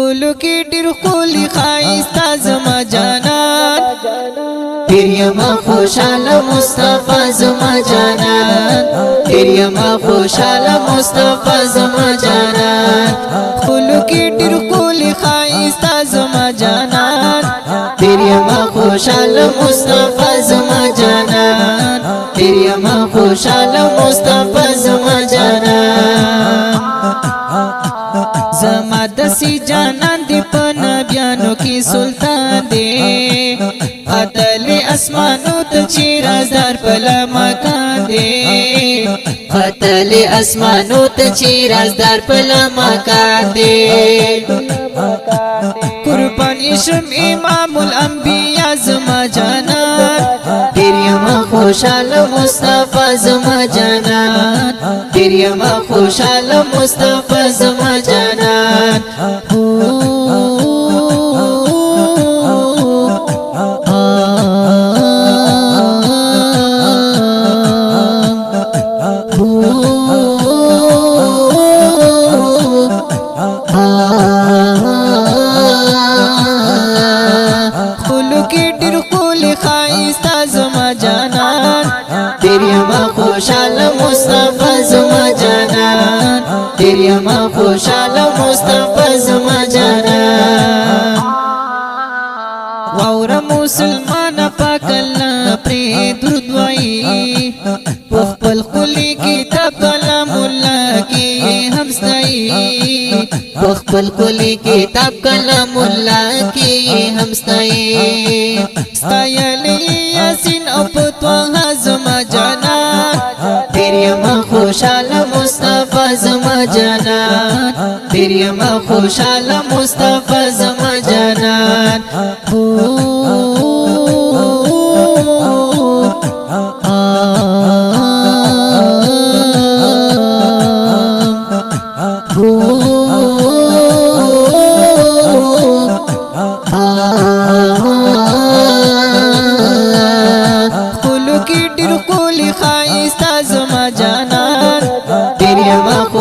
خلو کی ډیر خولی خایستا زما جانان پیر یما خوشاله مصطفی زما جانان پیر یما خوشاله مصطفی زما جانان خلو کی ډیر خولی خایستا زما جانان پیر یما خوشاله مصطفی زما جانان پیر یما خوشاله مصطفی زما جانان زما دسی جانان دی پنا بیانو کی سلطان دی قتل اسمانو ته چی رازدار پلا مکان دی قتل اسمانو ته چی رازدار پلا مکان دی قربانی شم امام الانبیاء زما جانان پیر یما خوشاله مصطفی زما جانان پیر یما خوشاله مصطفی زما جانان پیر یما خوشاله مصطفی زما جانان پیر یما خوشاله مصطفی زما جانان واور مسلمان پاک الله پر درود وای خپل خلی کتاب کلام الله کی همستای خپل خلی کتاب کلام الله کی همستای ستایلی یاسین او فتوا زما جانان پیر یما خوشاله مصطفی زما جانان پیر یما خوشاله مصطفی زما جانان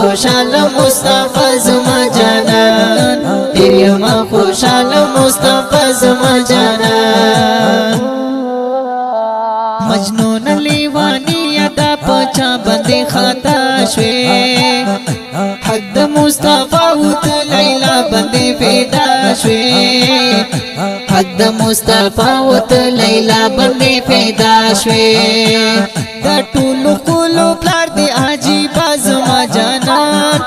خوشاله مصطفی زما جانان پیر یما خوشاله مصطفی زما جانان مجنون لیوانی ادا پچا بندی خطا شوی حق د مصطفی او لیلا بندی پیدا شوی حق د مصطفی او لیلا بندی پیدا شوی د ټولو کولو پلار دی عجیب زما جانان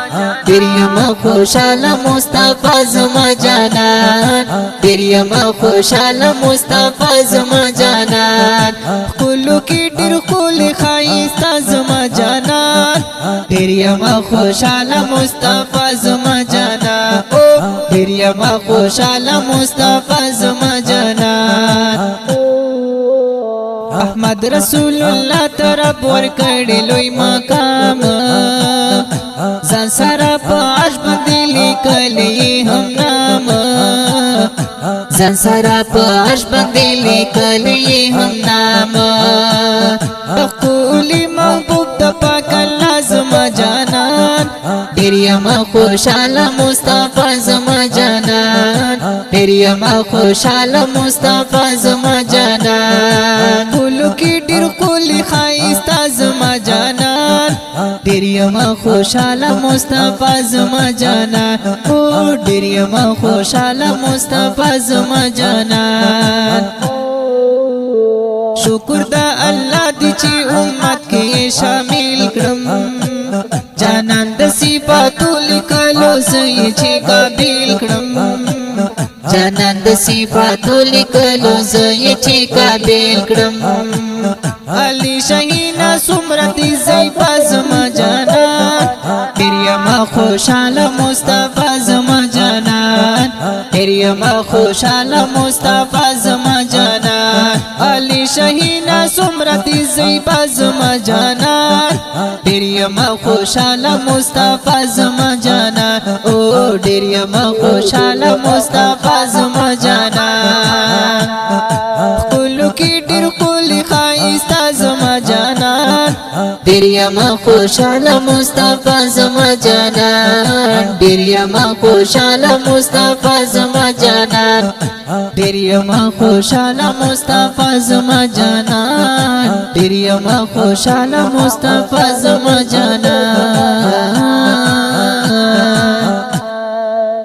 پیر یما خوشاله مصطفی زما جانان پیر یما خوشاله مصطفی زما جانان کولو کی ډیر کول خایستا زما جانان پیر یما خوشاله مصطفی زما جانان پیر یما خوشاله مصطفی زما جانان احمد رسول الله طرف ور کړي لوی مقام ځان سره په عرش باندې لیکلي هم نام ځان سره په عرش باندې لیکلي هم نام تقولي محبوب د پاک الله زما جانان پیر یما خوشاله مصطفی زما جانان پیر یما خوشاله مصطفی زما جانان کولو کی ډیر کولی خایستا زما جانان پیر یما خوشاله مصطفی زما جانان او ډیر یما خوشاله مصطفی زما جانان شکر دا الله دی چې امت کې شامل کړم جانان د صفاتو لیکلو زې چې قابل کړم جانان د صفاتو لیکلو زې چې قابل کړم علی شهینا سمرت زیبا زما جانان پیر یما خوشاله مصطفی زما جانان پیر یما خوشاله مصطفی زما جانان علی شهینا سمرت زیبا زما جانان پیر یما خوشاله مصطفی زما جانان او ډیر یما خوشاله مصطفی زما جانان کولو کی ډیر کولی خایستا زما جانان ډیر یما خوشاله مصطفی زما جانان ډیر یما خوشاله مصطفی زما جانان ډیر یما خوشاله مصطفی زما جانان ډیر یما خوشاله مصطفی زما جانان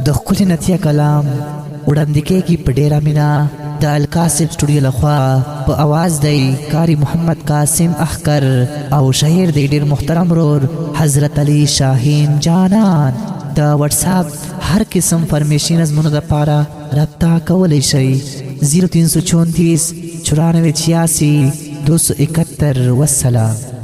د خپل نتیه کلام وړاندې کېږي په ډیره مینا د القاسم سټوډیو لخوا په आवाज دی کاری محمد قاسم احکر او شاعر دی ډیر محترم رور حضرت علی شاهین جانان د واتس اپ هر قسم فرمیشن ازمنو د پاره رابطه کولی شئ 0334 9486 271 والسلام.